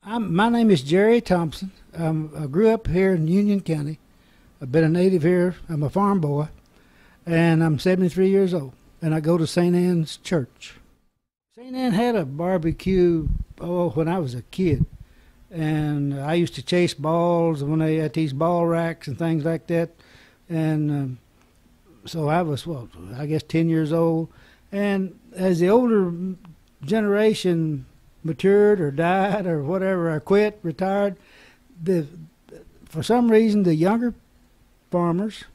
My name is Jerry Thompson. I grew up here in Union County. I've been a native here. I'm a farm boy, and I'm 73 years old, and I go to St. Anne's Church. St. Anne had a barbecue, when I was a kid, and I used to chase balls when they had these ball racks and things like that, and so I was, I guess 10 years old, and as the older generation matured or died or whatever, I quit, retired, for some reason the younger farmers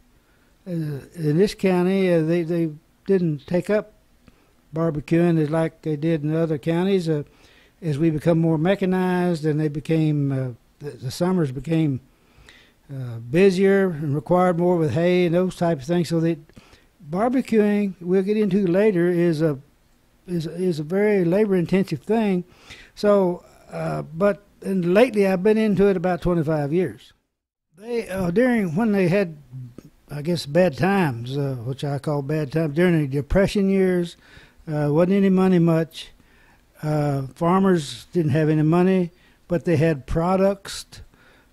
in this county, they didn't take up barbecuing as like they did in other counties. As we become more mechanized and they became, the summers became busier and required more with hay and those types of things. So that barbecuing, we'll get into later, is a very labor-intensive thing. So, but and lately I've been into it about 25 years. They during when they had, I guess, bad times, which I call bad times, during the Depression years, wasn't any money much. Farmers didn't have any money, but they had products.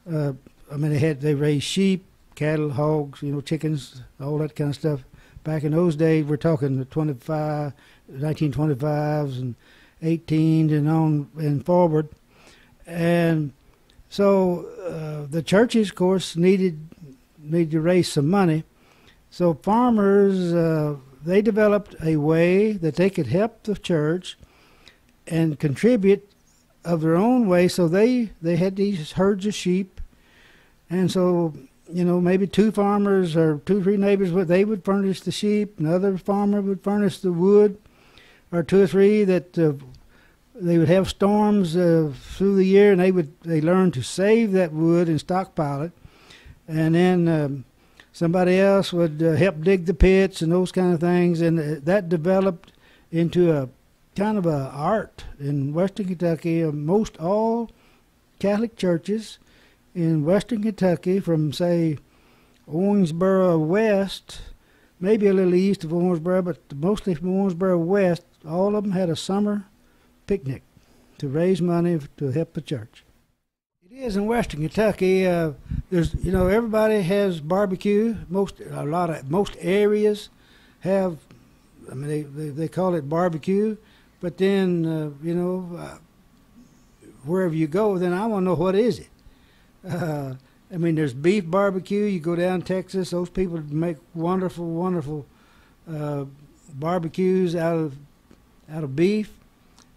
They raised sheep, cattle, hogs, chickens, all that kind of stuff. Back in those days, we're talking the 1925s and 18s and on and forward. And so the churches, of course, needed to raise some money. So farmers, they developed a way that they could help the church and contribute of their own way. So they had these herds of sheep. And so, maybe two farmers or two or three neighbors, they would furnish the sheep. Another farmer would furnish the wood, or two or three that they would have storms through the year, and they learned to save that wood and stockpile it. And then somebody else would help dig the pits and those kind of things, and that developed into a kind of a art in Western Kentucky. Most all Catholic churches in Western Kentucky, from say Owensboro west, maybe a little east of Owensboro, but mostly from Owensboro west, all of them had a summer picnic to raise money to help the church. It is in Western Kentucky. There's, everybody has barbecue. Most areas have. They call it barbecue, but then wherever you go, then I want to know what is it. There's beef barbecue. You go down Texas; those people make wonderful, wonderful barbecues out of beef.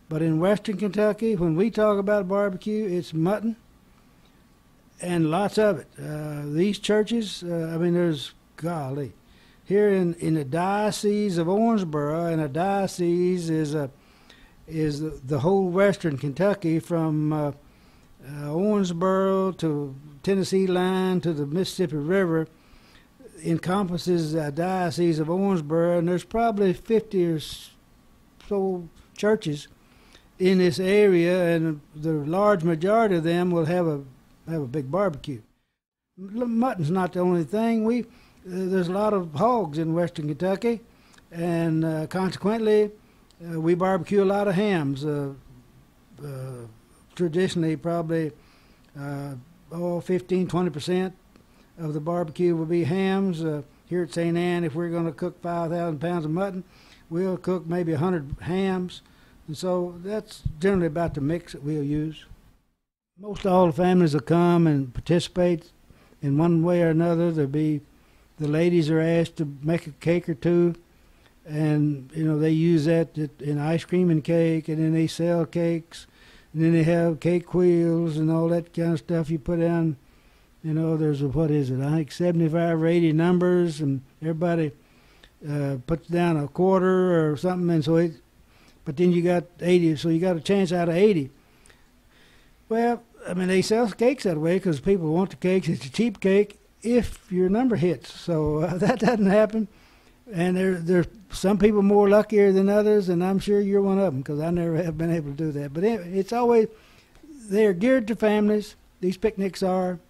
But in Western Kentucky, when we talk about barbecue, it's mutton, and lots of it. These churches, there's, golly, here in the diocese of Owensboro, and a diocese is the whole Western Kentucky from Owensboro to Tennessee line to the Mississippi River, encompasses the diocese of Owensboro, and there's probably 50 or so churches in this area, and the large majority of them will have a big barbecue. Mutton's not the only thing. There's a lot of hogs in Western Kentucky, and consequently, we barbecue a lot of hams. Traditionally, probably 15-20% of the barbecue will be hams. Here at St. Anne, if we're going to cook 5,000 pounds of mutton, we'll cook maybe 100 hams. And so that's generally about the mix that we'll use. Most all the families will come and participate in one way or another. The ladies are asked to make a cake or two, and they use that in ice cream and cake, and then they sell cakes, and then they have cake wheels and all that kind of stuff you put down. There's I think 75 or 80 numbers, and everybody puts down a quarter or something, and so but then you got 80, so you got a chance out of 80. Well, they sell cakes that way because people want the cakes. It's a cheap cake if your number hits. So that doesn't happen. And there's some people more luckier than others, and I'm sure you're one of them because I never have been able to do that. But it's always, they're geared to families. These picnics are.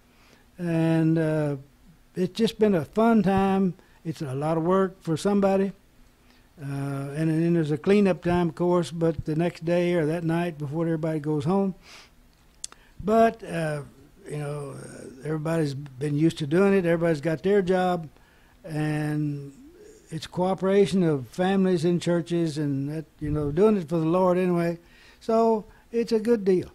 And it's just been a fun time. It's a lot of work for somebody. And then there's a cleanup time, of course, but the next day or that night before everybody goes home. But everybody's been used to doing it. Everybody's got their job, and it's cooperation of families in churches, and that, doing it for the Lord anyway. So it's a good deal.